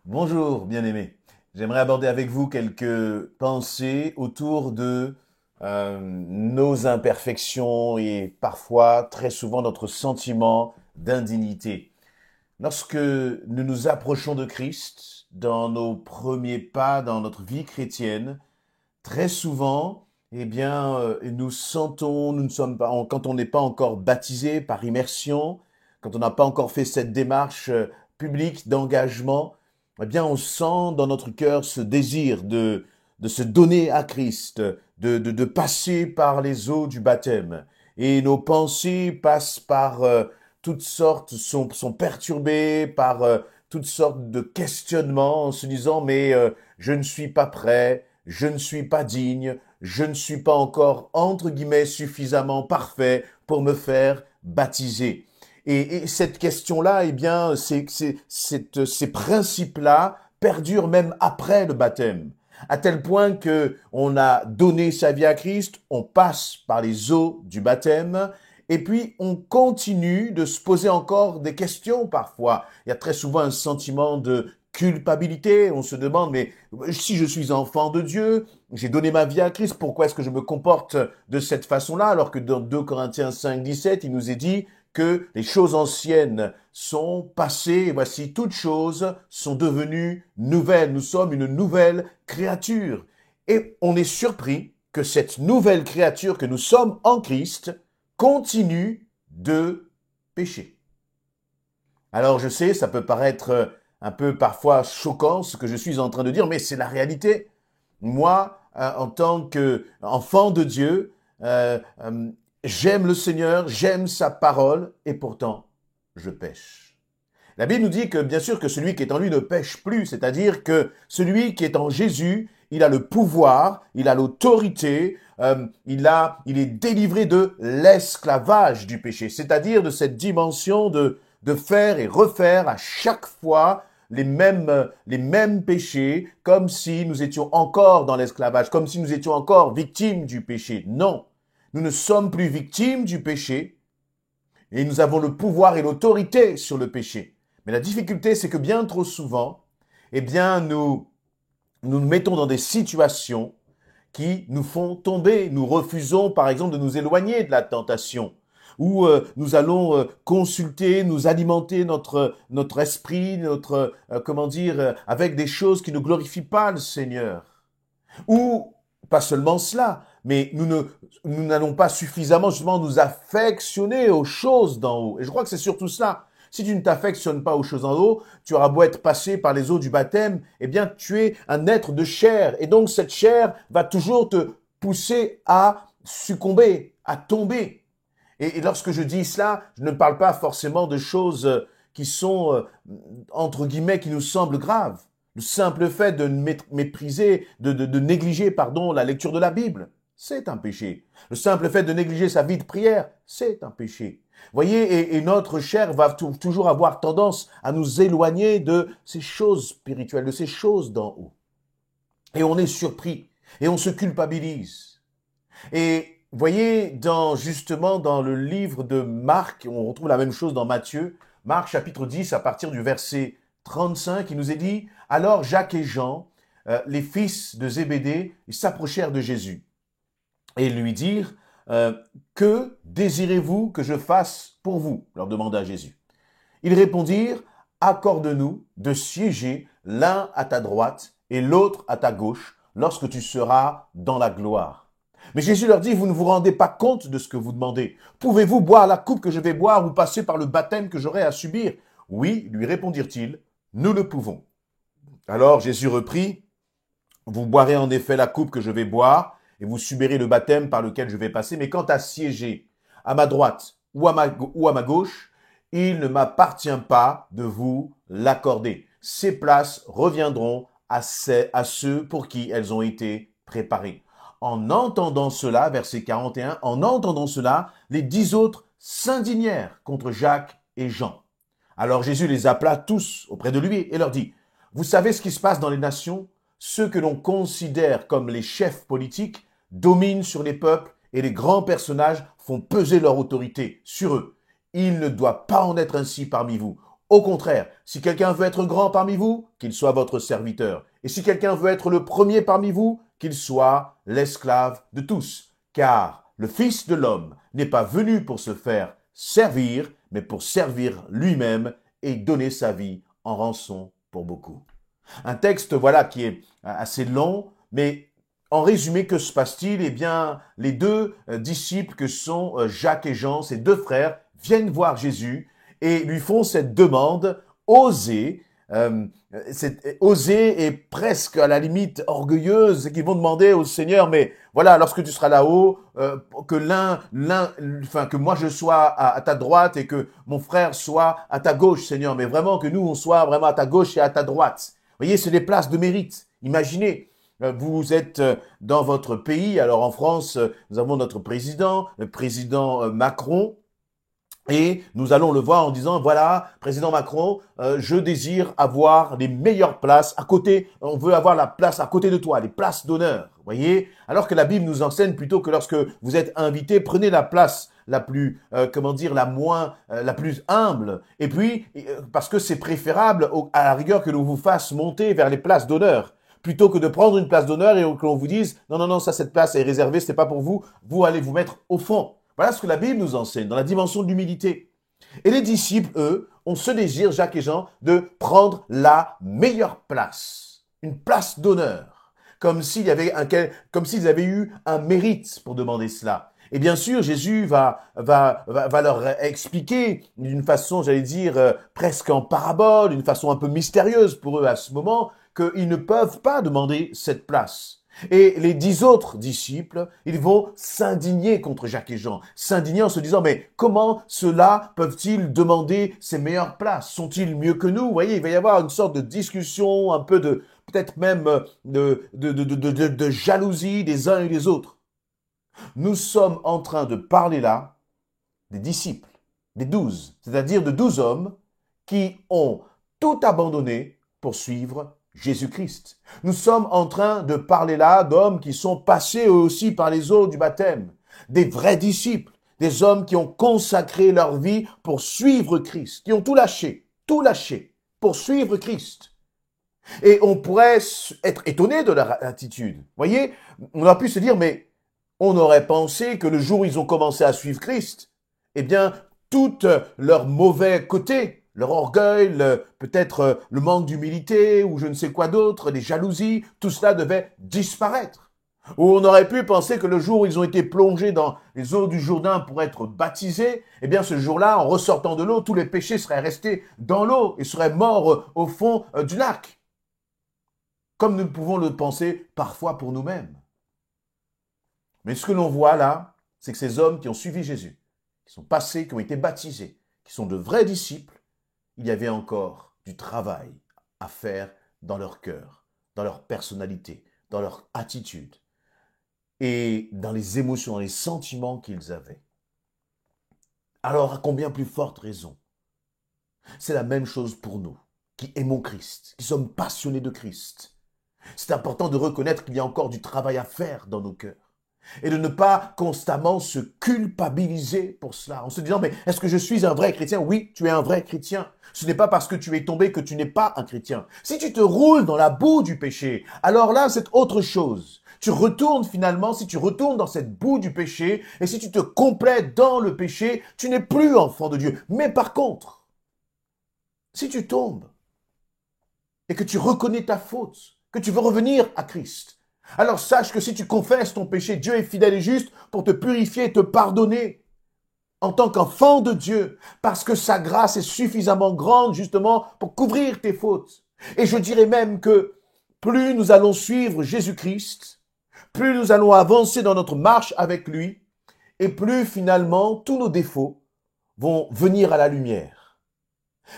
Bonjour, bien-aimés. J'aimerais aborder avec vous quelques pensées autour de nos imperfections et parfois, très souvent, notre sentiment d'indignité. Lorsque nous nous approchons de Christ dans nos premiers pas dans notre vie chrétienne, très souvent, nous sentons, nous ne sommes pas, quand on n'est pas encore baptisé par immersion, quand on n'a pas encore fait cette démarche publique d'engagement, on sent dans notre cœur ce désir de se donner à Christ, de passer par les eaux du baptême. Et nos pensées passent par toutes sortes, sont perturbées par toutes sortes de questionnements en se disant, je ne suis pas prêt, je ne suis pas digne, je ne suis pas encore, entre guillemets, suffisamment parfait pour me faire baptiser. Et cette question-là, ces principes-là perdurent même après le baptême. À tel point que on a donné sa vie à Christ, on passe par les eaux du baptême, et puis on continue de se poser encore des questions parfois. Il y a très souvent un sentiment de culpabilité. On se demande, mais si je suis enfant de Dieu, j'ai donné ma vie à Christ, pourquoi est-ce que je me comporte de cette façon-là, alors que dans 2 Corinthiens 5, 17, il nous est dit que les choses anciennes sont passées, et voici toutes choses sont devenues nouvelles. Nous sommes une nouvelle créature. Et on est surpris que cette nouvelle créature que nous sommes en Christ continue de pécher. Alors je sais, ça peut paraître un peu parfois choquant ce que je suis en train de dire, mais c'est la réalité. Moi, en tant qu'enfant de Dieu, euh, euh, j'aime le Seigneur, j'aime sa parole, et pourtant, je pêche. La Bible nous dit que bien sûr que celui qui est en lui ne pêche plus, c'est-à-dire que celui qui est en Jésus, il a le pouvoir, il a l'autorité, il est délivré de l'esclavage du péché, c'est-à-dire de cette dimension de faire et refaire à chaque fois les mêmes péchés, comme si nous étions encore dans l'esclavage, comme si nous étions encore victimes du péché. Non, nous ne sommes plus victimes du péché et nous avons le pouvoir et l'autorité sur le péché. Mais la difficulté, c'est que bien trop souvent, nous nous mettons dans des situations qui nous font tomber. Nous refusons, par exemple, de nous éloigner de la tentation, où nous allons consulter, nous alimenter notre esprit, avec des choses qui ne glorifient pas le Seigneur. Ou, pas seulement cela, mais nous n'allons pas suffisamment justement nous affectionner aux choses d'en haut. Et je crois que c'est surtout cela. Si tu ne t'affectionnes pas aux choses en haut, tu auras beau être passé par les eaux du baptême, tu es un être de chair. Et donc cette chair va toujours te pousser à succomber, à tomber. Et lorsque je dis cela, je ne parle pas forcément de choses qui sont, entre guillemets, qui nous semblent graves. Le simple fait de mépriser, de négliger, pardon, la lecture de la Bible, c'est un péché. Le simple fait de négliger sa vie de prière, c'est un péché. Voyez, et notre chair va toujours avoir tendance à nous éloigner de ces choses spirituelles, de ces choses d'en haut. Et on est surpris, et on se culpabilise. Et voyez, justement dans le livre de Marc, on retrouve la même chose dans Matthieu, Marc chapitre 10, à partir du verset 35, il nous est dit, alors Jacques et Jean, les fils de Zébédée, ils s'approchèrent de Jésus et lui dirent, que désirez-vous que je fasse pour vous leur demanda Jésus. Ils répondirent, accorde-nous de siéger l'un à ta droite et l'autre à ta gauche lorsque tu seras dans la gloire. Mais Jésus leur dit, vous ne vous rendez pas compte de ce que vous demandez. Pouvez-vous boire la coupe que je vais boire ou passer par le baptême que j'aurai à subir? Oui, lui répondirent-ils, nous le pouvons. Alors Jésus reprit, vous boirez en effet la coupe que je vais boire et vous subirez le baptême par lequel je vais passer, mais quant à siéger à ma droite ou à ma gauche, il ne m'appartient pas de vous l'accorder. Ces places reviendront à ceux pour qui elles ont été préparées. En entendant cela, verset 41, en entendant cela, les 10 autres s'indignèrent contre Jacques et Jean. Alors Jésus les appela tous auprès de lui et leur dit, vous savez ce qui se passe dans les nations? Ceux que l'on considère comme les chefs politiques dominent sur les peuples et les grands personnages font peser leur autorité sur eux. Il ne doit pas en être ainsi parmi vous. Au contraire, si quelqu'un veut être grand parmi vous, qu'il soit votre serviteur. Et si quelqu'un veut être le premier parmi vous, qu'il soit l'esclave de tous. Car le Fils de l'homme n'est pas venu pour se faire servir, mais pour servir lui-même et donner sa vie en rançon pour beaucoup. Un texte, voilà, qui est assez long, mais en résumé, que se passe-t-il? Eh bien, les deux disciples que sont Jacques et Jean, ces deux frères, viennent voir Jésus et lui font cette demande osée, osée et presque à la limite orgueilleuse, qu'ils vont demander au Seigneur, mais voilà, lorsque tu seras là-haut, que moi je sois à ta droite et que mon frère soit à ta gauche, Seigneur, mais vraiment que nous on soit vraiment à ta gauche et à ta droite. Vous voyez, c'est des places de mérite. Imaginez, vous êtes dans votre pays, alors en France, nous avons notre président, le président Macron, et nous allons le voir en disant, voilà, président Macron, je désire avoir les meilleures places à côté, on veut avoir la place à côté de toi, les places d'honneur, voyez. Alors que la Bible nous enseigne plutôt que lorsque vous êtes invité, prenez la place la plus, la plus humble. Et puis, parce que c'est préférable à la rigueur que l'on vous fasse monter vers les places d'honneur, plutôt que de prendre une place d'honneur et que l'on vous dise, non, cette place est réservée, c'est pas pour vous, vous allez vous mettre au fond. Voilà ce que la Bible nous enseigne dans la dimension de l'humilité. Et les disciples, eux, ont ce désir, Jacques et Jean, de prendre la meilleure place, une place d'honneur, comme s'ils avaient eu un mérite pour demander cela. Et bien sûr, Jésus va leur expliquer d'une façon, j'allais dire, presque en parabole, une façon un peu mystérieuse pour eux à ce moment, qu'ils ne peuvent pas demander cette place. Et les 10 autres disciples, ils vont s'indigner contre Jacques et Jean, s'indigner en se disant, mais comment ceux-là peuvent-ils demander ces meilleures places? Sont-ils mieux que nous? Vous voyez, il va y avoir une sorte de discussion, un peu de, peut-être même de jalousie des uns et des autres. Nous sommes en train de parler là des disciples, des 12, c'est-à-dire de 12 hommes qui ont tout abandonné pour suivre Jésus-Christ. Nous sommes en train de parler là d'hommes qui sont passés eux aussi par les eaux du baptême, des vrais disciples, des hommes qui ont consacré leur vie pour suivre Christ, qui ont tout lâché pour suivre Christ. Et on pourrait être étonné de leur attitude. Vous voyez, on a pu se dire, mais on aurait pensé que le jour où ils ont commencé à suivre Christ, eh bien, tout leur mauvais côté, leur orgueil, peut-être le manque d'humilité ou je ne sais quoi d'autre, les jalousies, tout cela devait disparaître. Ou on aurait pu penser que le jour où ils ont été plongés dans les eaux du Jourdain pour être baptisés, eh bien ce jour-là, en ressortant de l'eau, tous les péchés seraient restés dans l'eau et seraient morts au fond du lac. Comme nous pouvons le penser parfois pour nous-mêmes. Mais ce que l'on voit là, c'est que ces hommes qui ont suivi Jésus, qui sont passés, qui ont été baptisés, qui sont de vrais disciples, il y avait encore du travail à faire dans leur cœur, dans leur personnalité, dans leur attitude et dans les émotions, dans les sentiments qu'ils avaient. Alors, à combien plus forte raison? C'est la même chose pour nous, qui aimons Christ, qui sommes passionnés de Christ. C'est important de reconnaître qu'il y a encore du travail à faire dans nos cœurs. Et de ne pas constamment se culpabiliser pour cela, en se disant, mais est-ce que je suis un vrai chrétien? Oui, tu es un vrai chrétien. Ce n'est pas parce que tu es tombé que tu n'es pas un chrétien. Si tu te roules dans la boue du péché, alors là, c'est autre chose. Tu retournes finalement, si tu retournes dans cette boue du péché, et si tu te complètes dans le péché, tu n'es plus enfant de Dieu. Mais par contre, si tu tombes, et que tu reconnais ta faute, que tu veux revenir à Christ, alors sache que si tu confesses ton péché, Dieu est fidèle et juste pour te purifier et te pardonner en tant qu'enfant de Dieu, parce que sa grâce est suffisamment grande justement pour couvrir tes fautes. Et je dirais même que plus nous allons suivre Jésus-Christ, plus nous allons avancer dans notre marche avec lui, et plus finalement tous nos défauts vont venir à la lumière.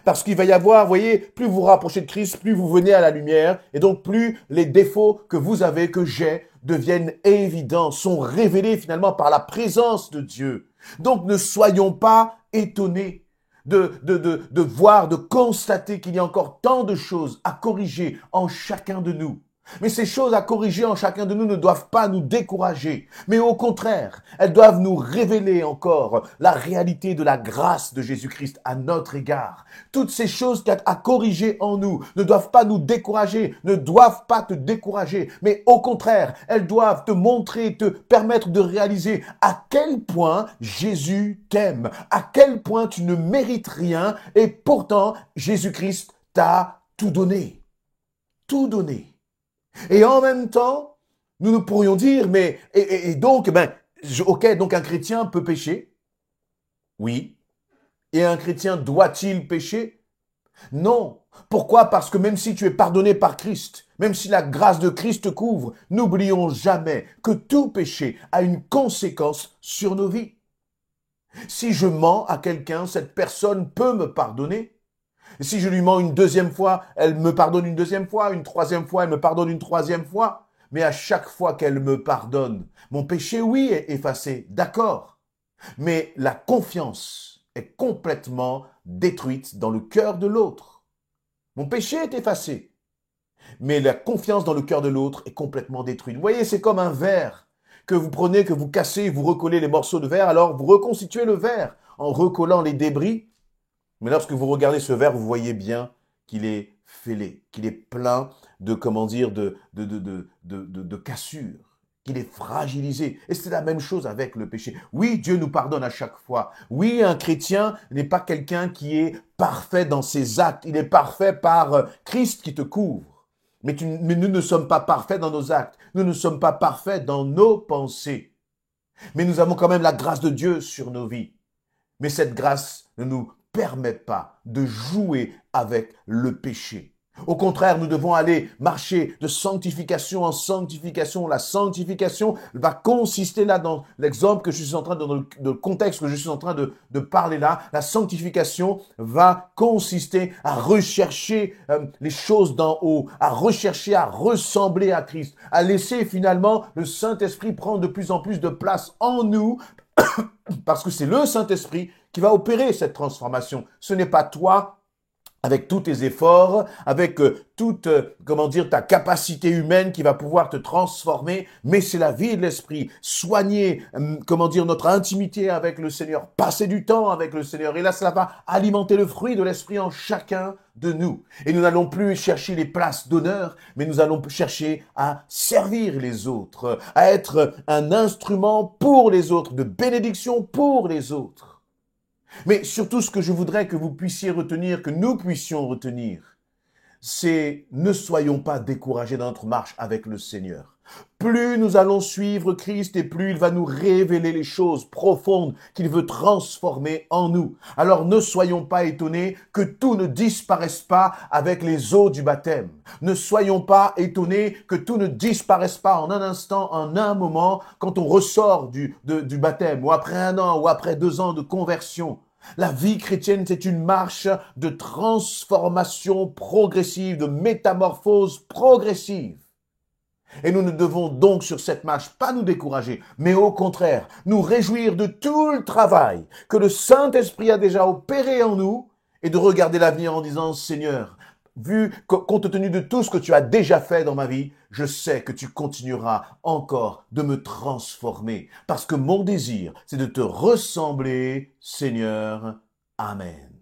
Parce qu'il va y avoir, vous voyez, plus vous vous rapprochez de Christ, plus vous venez à la lumière, et donc plus les défauts que vous avez, que j'ai, deviennent évidents, sont révélés finalement par la présence de Dieu. Donc ne soyons pas étonnés de voir, de constater qu'il y a encore tant de choses à corriger en chacun de nous. Mais ces choses à corriger en chacun de nous ne doivent pas nous décourager, mais au contraire, elles doivent nous révéler encore la réalité de la grâce de Jésus-Christ à notre égard. Toutes ces choses à corriger en nous ne doivent pas nous décourager, ne doivent pas te décourager, mais au contraire, elles doivent te montrer, te permettre de réaliser à quel point Jésus t'aime, à quel point tu ne mérites rien et pourtant Jésus-Christ t'a tout donné. Tout donné. Et en même temps, nous nous pourrions dire, mais, et donc, ok, donc un chrétien peut pécher? Oui. Et un chrétien doit-il pécher? Non. Pourquoi? Parce que même si tu es pardonné par Christ, même si la grâce de Christ te couvre, n'oublions jamais que tout péché a une conséquence sur nos vies. Si je mens à quelqu'un, cette personne peut me pardonner. Si je lui mens une deuxième fois, elle me pardonne une deuxième fois, une troisième fois, elle me pardonne une troisième fois. Mais à chaque fois qu'elle me pardonne, mon péché, oui, est effacé, d'accord. Mais la confiance est complètement détruite dans le cœur de l'autre. Mon péché est effacé, mais la confiance dans le cœur de l'autre est complètement détruite. Vous voyez, c'est comme un verre que vous prenez, que vous cassez, vous recollez les morceaux de verre, alors vous reconstituez le verre en recollant les débris. Mais lorsque vous regardez ce verre, vous voyez bien qu'il est fêlé, qu'il est plein de, comment dire, de cassures, qu'il est fragilisé. Et c'est la même chose avec le péché. Oui, Dieu nous pardonne à chaque fois. Oui, un chrétien n'est pas quelqu'un qui est parfait dans ses actes. Il est parfait par Christ qui te couvre. Mais nous ne sommes pas parfaits dans nos actes. Nous ne sommes pas parfaits dans nos pensées. Mais nous avons quand même la grâce de Dieu sur nos vies. Mais cette grâce ne nous permet pas de jouer avec le péché. Au contraire, nous devons aller marcher de sanctification en sanctification. La sanctification va consister là dans l'exemple que je suis en train dans le contexte que je suis en train de parler là. La sanctification va consister à rechercher les choses d'en haut, à rechercher à ressembler à Christ, à laisser finalement le Saint-Esprit prendre de plus en plus de place en nous parce que c'est le Saint-Esprit qui va opérer cette transformation. Ce n'est pas toi avec tous tes efforts, avec toute, ta capacité humaine qui va pouvoir te transformer, mais c'est la vie de l'esprit. Soigner, notre intimité avec le Seigneur, passer du temps avec le Seigneur. Et là, cela va alimenter le fruit de l'esprit en chacun de nous. Et nous n'allons plus chercher les places d'honneur, mais nous allons chercher à servir les autres, à être un instrument pour les autres, de bénédiction pour les autres. Mais surtout, ce que je voudrais que vous puissiez retenir, que nous puissions retenir, c'est ne soyons pas découragés dans notre marche avec le Seigneur. Plus nous allons suivre Christ et plus il va nous révéler les choses profondes qu'il veut transformer en nous. Alors ne soyons pas étonnés que tout ne disparaisse pas avec les eaux du baptême. Ne soyons pas étonnés que tout ne disparaisse pas en un instant, en un moment, quand on ressort du baptême, ou après 1 an, ou après 2 ans de conversion. La vie chrétienne, c'est une marche de transformation progressive, de métamorphose progressive. Et nous ne devons donc sur cette marche pas nous décourager, mais au contraire, nous réjouir de tout le travail que le Saint-Esprit a déjà opéré en nous et de regarder l'avenir en disant, Seigneur, compte tenu de tout ce que tu as déjà fait dans ma vie, je sais que tu continueras encore de me transformer. Parce que mon désir, c'est de te ressembler, Seigneur. Amen.